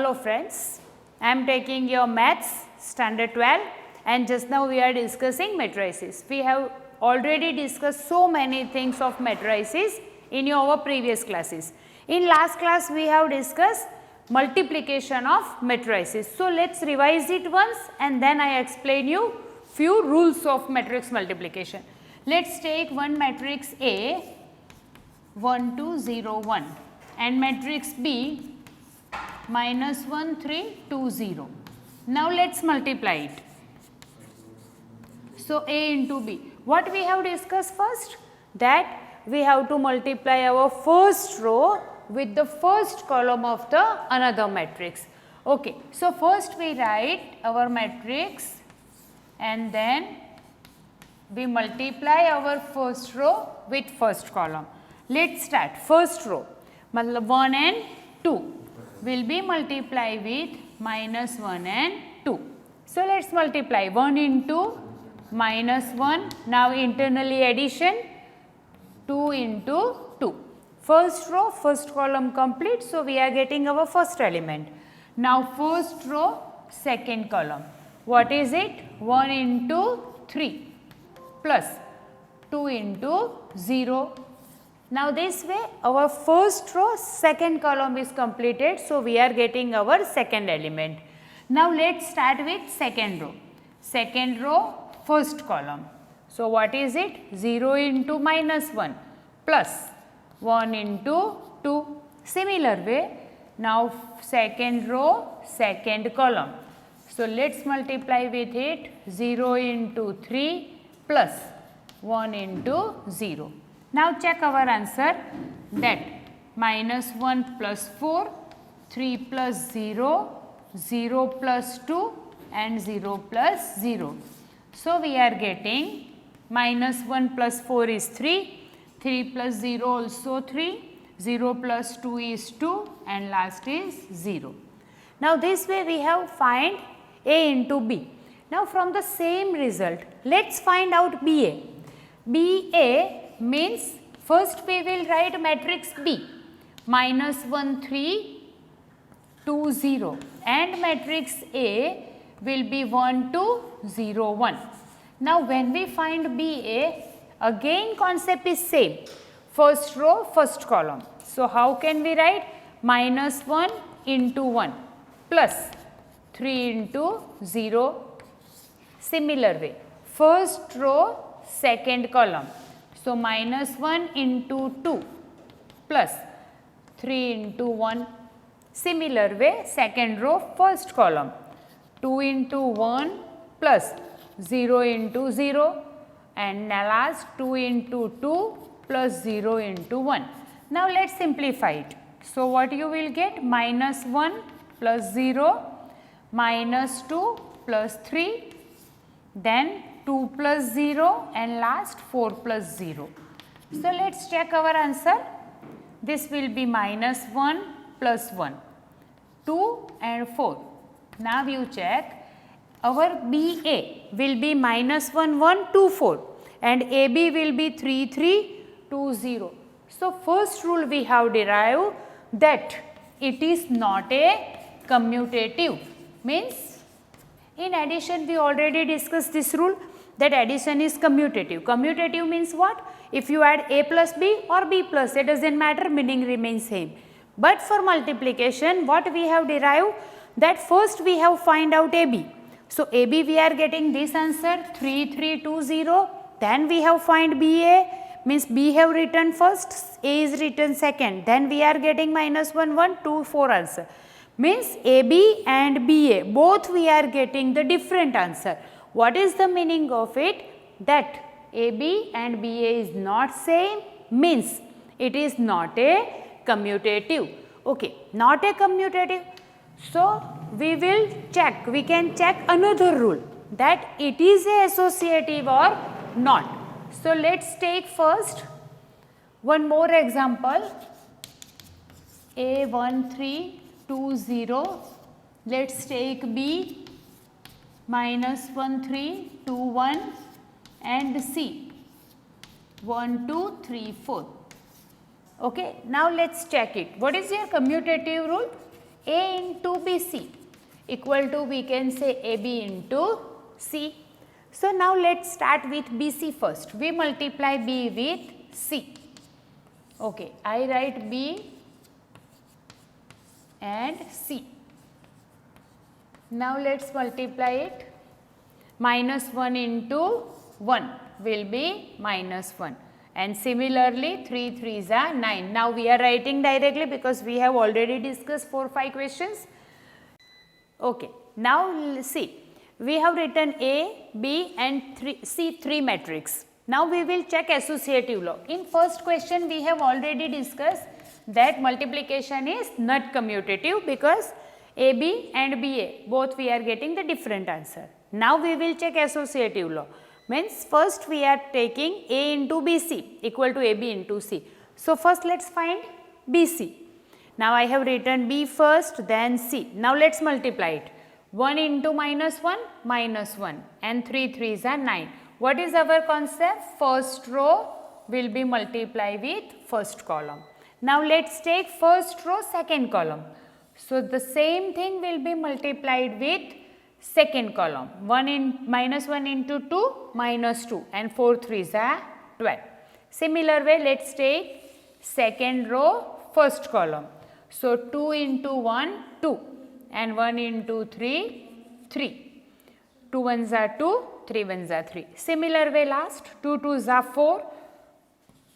Hello friends, I am taking your maths standard 12 and just now we are discussing matrices. We have already discussed so many things of matrices in our previous classes. In last class we have discussed multiplication of matrices. So let us revise it once and then I explain you few rules of matrix multiplication. Let us take one matrix A 1 2 0 1 and matrix B minus 1 3 2 0. Now let us multiply it. So A into B. What we have discussed first? That we have to multiply our first row with the first column of the another matrix. Okay. So first we write our matrix and then we multiply our first row with first column. Let's start. First row 1 and 2 will be multiplied with minus 1 and 2. So let us multiply 1 into minus 1. Now internally addition 2 into 2. First row, first column complete. So we are getting our first element. Now first row, second column. What is it? 1 into 3 plus 2 into 0. Now this way our first row, second column is completed. So we are getting our second element. Now let us start with second row. Second row, first column. So what is it? 0 into minus 1 plus 1 into 2. Similar way, now second row, second column. So let us multiply with it 0 into 3 plus 1 into 0. Now check our answer, that minus 1 plus 4, 3 plus 0, 0 plus 2 and 0 plus 0. So we are getting minus 1 plus 4 is 3, 3 plus 0 also 3, 0 plus 2 is 2 and last is 0. Now this way we have find A into B. Now from the same result, let us find out BA. BA means first we will write matrix B minus 1 3 2 0 and matrix A will be 1 2 0 1. Now when we find BA, again concept is same, first row first column. So how can we write? Minus 1 into 1 plus 3 into 0. Similar way, first row second column. So minus 1 into 2 plus 3 into 1. Similar way, second row first column. 2 into 1 plus 0 into 0 and last 2 into 2 plus 0 into 1. Now let us simplify it. So what you will get? Minus 1 plus 0, minus 2 plus 3, then 2 plus 0 and last 4 plus 0. So let us check our answer. This will be minus 1 plus 1, 2 and 4. Now you check, our BA will be minus 1 1 2 4 and AB will be 3 3 2 0. So first rule we have derived that it is not a commutative, means in addition we already discussed this rule that addition is commutative. Commutative means what? If you add A plus B or B plus, it does not matter, meaning remains same. But for multiplication, what we have derived, that first we have find out AB. So AB we are getting this answer 3 3 2 0. Then we have find BA, means B have written first, A is written second. Then we are getting minus 1 1 2 4 answer. Means AB and BA both we are getting the different answer. What is the meaning of it? That AB and BA is not same, means it is not a commutative. Okay, not a commutative. So we will check, we can check another rule, that it is a associative or not. So let us take first one more example, A 1 3 2 0. Let us take B minus 1 3 2 1 and C 1 2 3 4. Okay. Now let us check it. What is your commutative rule? A into BC equal to, we can say, AB into C. So now let's start with BC first. We multiply B with C. Okay, I write B and C. Now let's multiply it. Minus 1 into 1 will be minus 1, and similarly 3 3s are 9. Now we are writing directly because we have already discussed 4-5 questions. Okay, now see, we have written A, B and C 3 matrix. Now we will check associative law. In first question we have already discussed that multiplication is not commutative because AB and BA both we are getting the different answer. Now we will check associative law. Means first we are taking A into BC equal to AB into C. So first let us find BC. Now I have written B first, then C. Now let us multiply it. 1 into minus 1, minus 1, and 3 3s are 9. What is our concept? First row will be multiplied with first column. Now let us take first row, second column. So the same thing will be multiplied with second column. Minus 1 into 2, minus 2, and 4 3s are 12. Similar way, let us take second row, first column. So 2 into 1, 2, and 1 into 3, 3. 2 1s are 2, 3 1s are 3. Similar way last, 2 2s are 4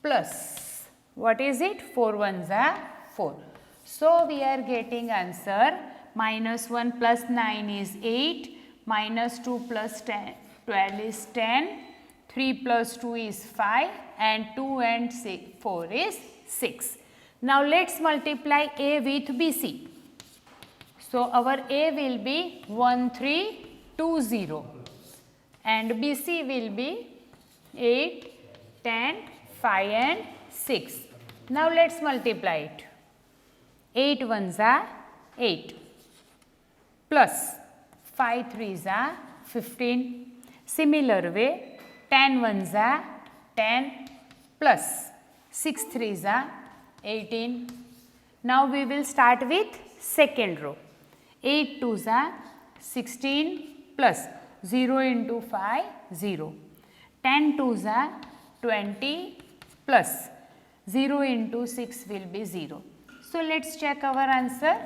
plus, what is it? 4 1s are 4. So we are getting answer minus 1 plus 9 is 8, minus 2 plus 12 is 10, 3 plus 2 is 5, and 2 and 4 is 6. Now let us multiply A with BC. So our A will be 1320 and BC will be 8, 10, 5 and 6. Now let us multiply it. 8 1s are 8 plus 5 3s are 15. Similar way, 10 1s are 10 plus 6 3s are 18. Now we will start with second row. 8 2s are 16 plus 0 into 5, 0. 10 2s are 20 plus 0 into 6 will be 0. So let us check our answer.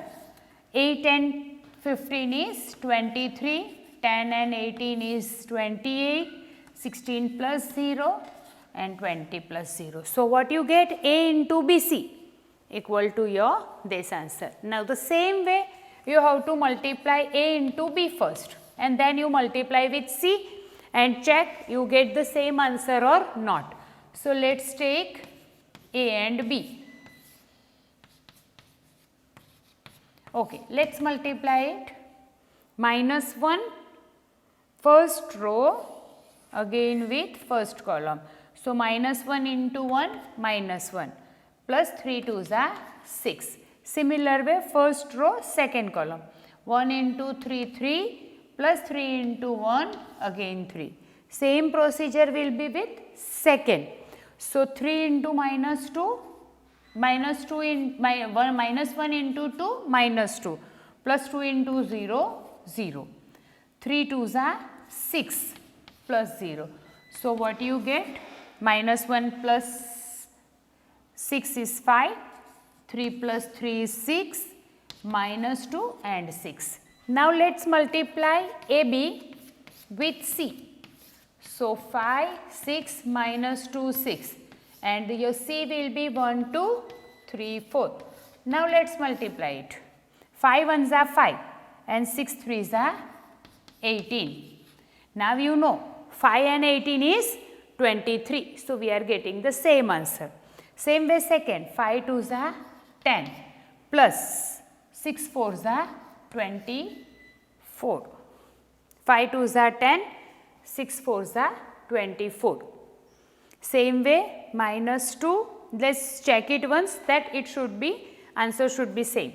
8 and 15 is 23, 10 and 18 is 28, 16 plus 0 and 20 plus 0. So what you get? A into BC equal to your this answer. Now the same way you have to multiply A into B first and then you multiply with C and check you get the same answer or not. So let us take A and B. Okay, let us multiply it. Minus 1 first row again with first column. So minus 1 into 1 minus 1 plus 3 2s are 6. Similar way first row second column. 1 into 3 3 plus 3 into 1 again 3. Same procedure will be with second. So 3 into minus 2 minus 2 in minus 1 into 2 minus 2 plus 2 into 0 0. 3 2s are 6 plus 0. So what you get? Minus 1 plus 6 is 5, 3 plus 3 is 6, minus 2 and 6. Now let us multiply AB with C. So 5, 6 minus 2, 6 and your C will be 1, 2, 3, 4. Now let us multiply it. 5 1s are 5 and 6 3s are 18. Now you know 5 and 18 is 23. So we are getting the same answer. Same way second, 5 2s are 10 plus 6 4s are 24. 5 2s are 10, 6 4s are 24. Same way minus 2, let us check it once that it should be, answer should be same.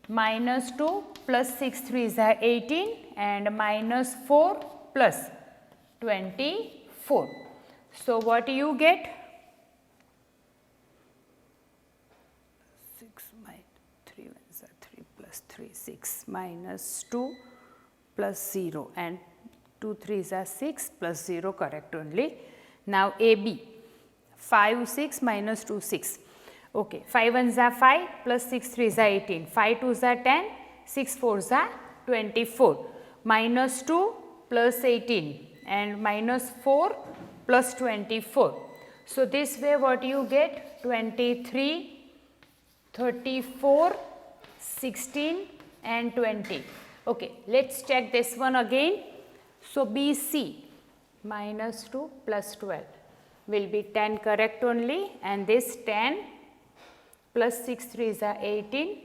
Minus 2 plus 6 3s are 18 and minus 4 plus 24. So what you get? 6 minus 3 1s are 3 plus 3 is 6 minus 2 plus 0 and 2 3s are 6 plus 0 correct only. Now AB 5 6 minus 2 6. Okay, 5 1s are 5 plus 6 3s are 18, 5 2s are 10, 6 4s are 24, minus 2 plus 18 and minus 4 plus 24. So, this way what you get 23, 34, 16 and 20. Okay, let us check this one again. So, BC minus 2 plus 12 will be 10 correct only, and this 10 plus 6 3s are 18.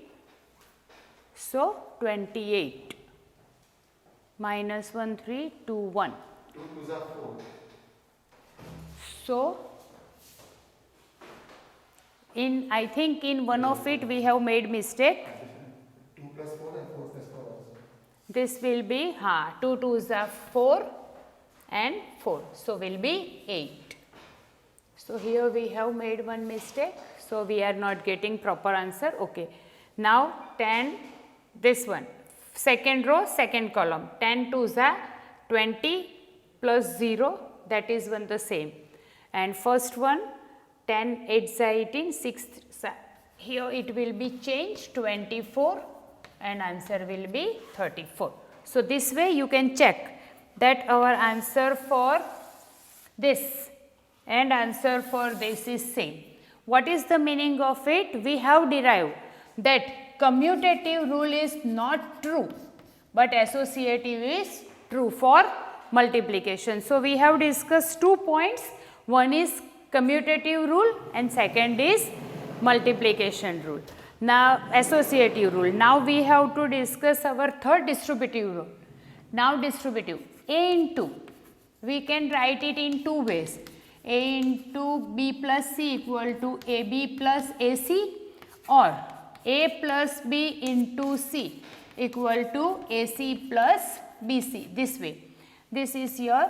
So, 28 minus 1 3 2 1. 2 2s are 4. So, I think in one of it we have made mistake. 2 plus 4 and 4 plus 4 also. This will be 2 2s are 4 and 4. So, will be 8. So, here we have made one mistake. So, we are not getting proper answer. Okay. Now, 10 this one second row second column 10 2s are 20 plus 0, that is one the same, and first one 10 8s are 18, 6 here it will be changed 24 and answer will be 34. So, this way you can check that our answer for this and answer for this is same. What is the meaning of it? We have derived that commutative rule is not true, but associative is true for multiplication. So, we have discussed 2 points, one is commutative rule and second is multiplication rule. Now, associative rule. Now, we have to discuss our third distributive rule. Now, distributive A into, we can write it in 2 ways, A into B plus C equal to AB plus AC, or A plus B into C equal to AC plus BC, this way. This is your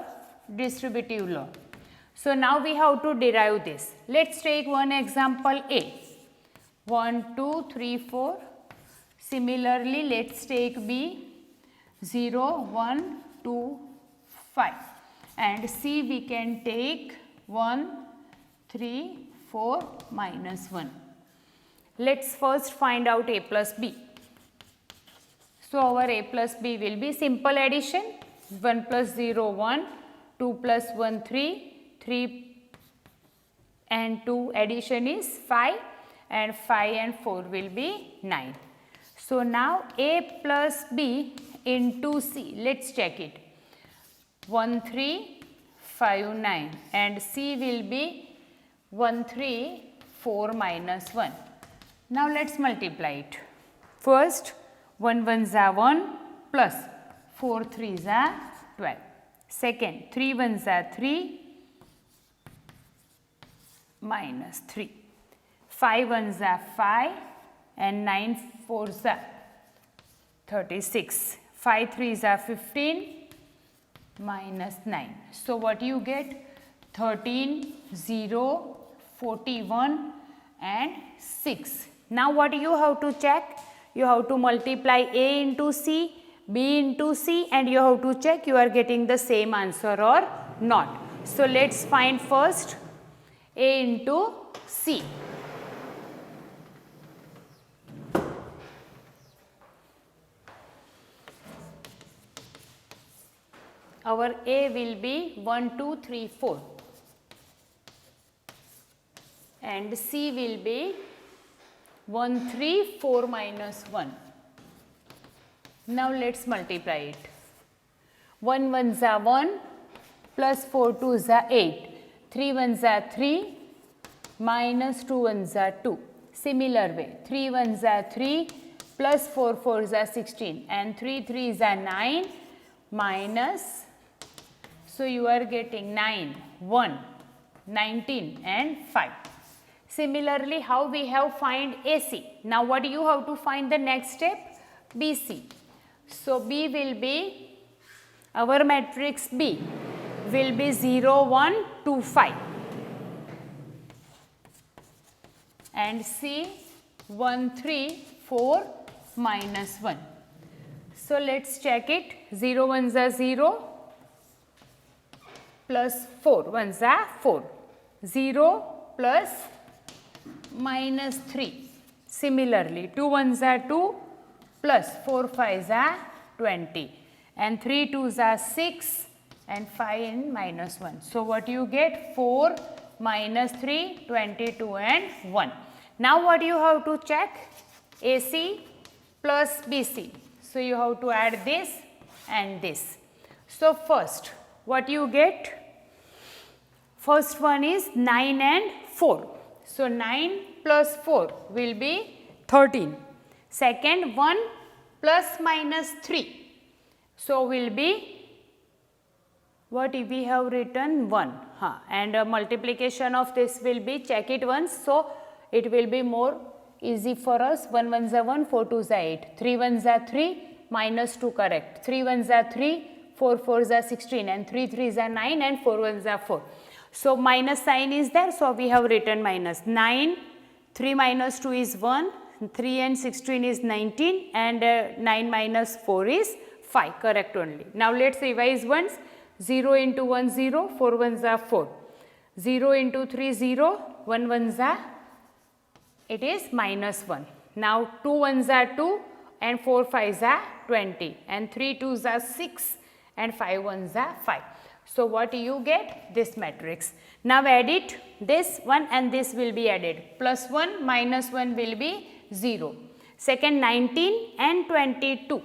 distributive law. So, now we have to derive this. Let us take one example A, 1, 2, 3, 4. Similarly, let us take B, 0, 1, 2, 5, and C we can take 1, 3, 4, minus 1. Let us first find out A plus B. So, our A plus B will be simple addition, 1 plus 0 1, 2 plus 1 3, 3 and 2 addition is 5, and 5 and 4 will be 9. So, now A plus B into C, let us check it, 1 3 5 9, and C will be 1 3 4 minus 1. Now, let us multiply it. First 1 1s are 1 plus 4 3s are 12. Second 3 1s are 3 minus 3. 5 1s are 5 and 9 4s are 36. 5 3s are 15 minus 9. So, what you get? 13, 0, 41 and 6. Now, what you have to check? You have to multiply A into C, B into C, and you have to check you are getting the same answer or not. So, let us find first A into C. Our A will be 1, 2, 3, 4 and C will be 1, 3, 4 minus 1. Now, let us multiply it. 1 1s are 1 plus 4 2s are 8, 3 1s are 3 minus 2 1s are 2. Similar way, 3 1s are 3 plus 4 4s are 16 and 3 3s are 9 minus, so you are getting 9, 1, 19 and 5. Similarly, how we have find AC? Now, what you have to find the next step? BC. So, B will be, our matrix B will be 0, 1, 2, 5 and C 1, 3, 4 minus 1. So let's check it. 0 ones are 0 plus 4 ones are 4. 0 plus minus 3. Similarly, 2 ones are 2 plus 4 fives are 20 and 3 twos are 6 and 5 and minus 1. So what you get? 4 minus 3, 22 and 1. Now what you have to check? AC plus BC. So you have to add this and this. So first what you get? First one is 9 and 4. So 9 plus 4 will be 13. Second, 1 plus minus 3. So will be what we have written 1. And multiplication of this will be, check it once. So it will be more easy for us. 1 ones are 1, 4 twos are 8, 3 ones are 3, minus 2 correct, 3 ones are 3, 4 fours are 16 and 3 threes are 9 and 4 ones are 4. So minus sign is there, so we have written minus. 9, 3 minus 2 is 1, 3 and 16 is 19 and 9 minus 4 is 5, correct only. Now let's revise once. 0 into 1 0, 4 ones are 4, 0 into 3 0, 1 ones are, it is minus 1. Now 2 ones are 2 and 4 fives are 20 and 3 twos are 6 and 5 ones are 5. So what you get? This matrix. Now add it, this one and this will be added. Plus 1 minus 1 will be 0. Second, 19 and 22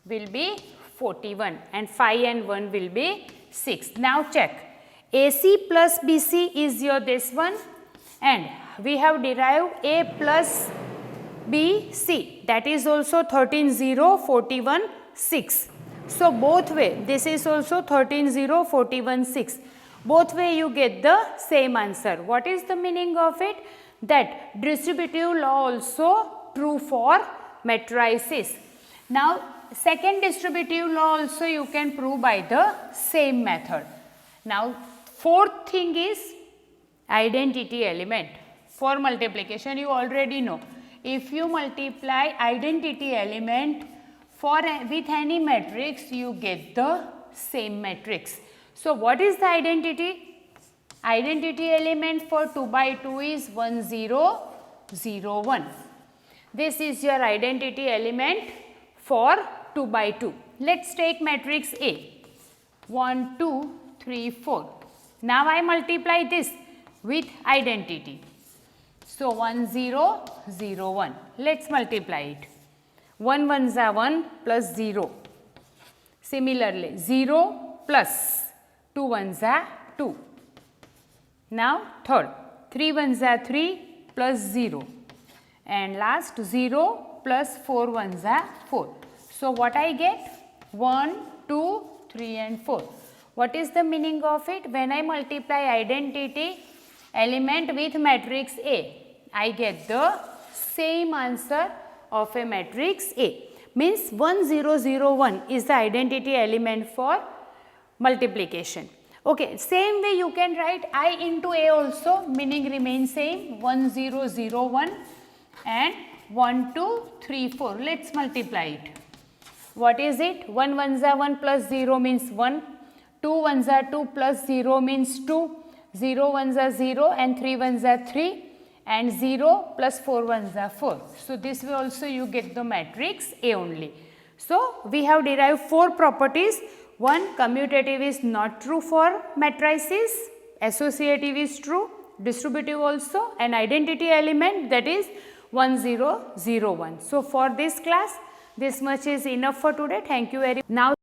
will be 41 and 5 and 1 will be 6. Now check. AC plus BC is your this one and we have derived A plus BC, that is also 13 0 41 6. So both way, this is also 13 0 41 6. Both way you get the same answer. What is the meaning of it? That distributive law also true for matrices. Now second distributive law also you can prove by the same method. Now fourth thing is identity element. For multiplication you already know. If you multiply identity element with any matrix, you get the same matrix. So what is the identity? Identity element for 2 by 2 is 1 0 0 1. This is your identity element for 2 by 2. Let's take matrix A. 1 2 3 4. Now I multiply this with identity. So 1 0 0 1. Let's multiply it. 1 ones are 1 plus 0. Similarly, 0 plus 2 ones are 2. Now third, 3 ones are 3 plus 0. And last 0 plus 4 ones are 4. So what I get? 1, 2, 3 and 4. What is the meaning of it? When I multiply identity element with matrix A, I get the same answer of a matrix A. Means 1 0 0 1 is the identity element for multiplication. Okay, same way you can write I into A also, meaning remains same. 1 0 0 1 and 1 2 3 4. Let's multiply it. What is it? 1 ones are 1 plus 0 means 1. 2 ones are 2 plus 0 means 2. 0 ones are 0 and 3 ones are 3. And 0 plus 4 ones are 4. So this way also you get the matrix A only. So we have derived 4 properties. One, commutative is not true for matrices, associative is true, distributive also, and identity element, that is 1 0 0 1. So for this class, this much is enough for today. Thank you very much. Now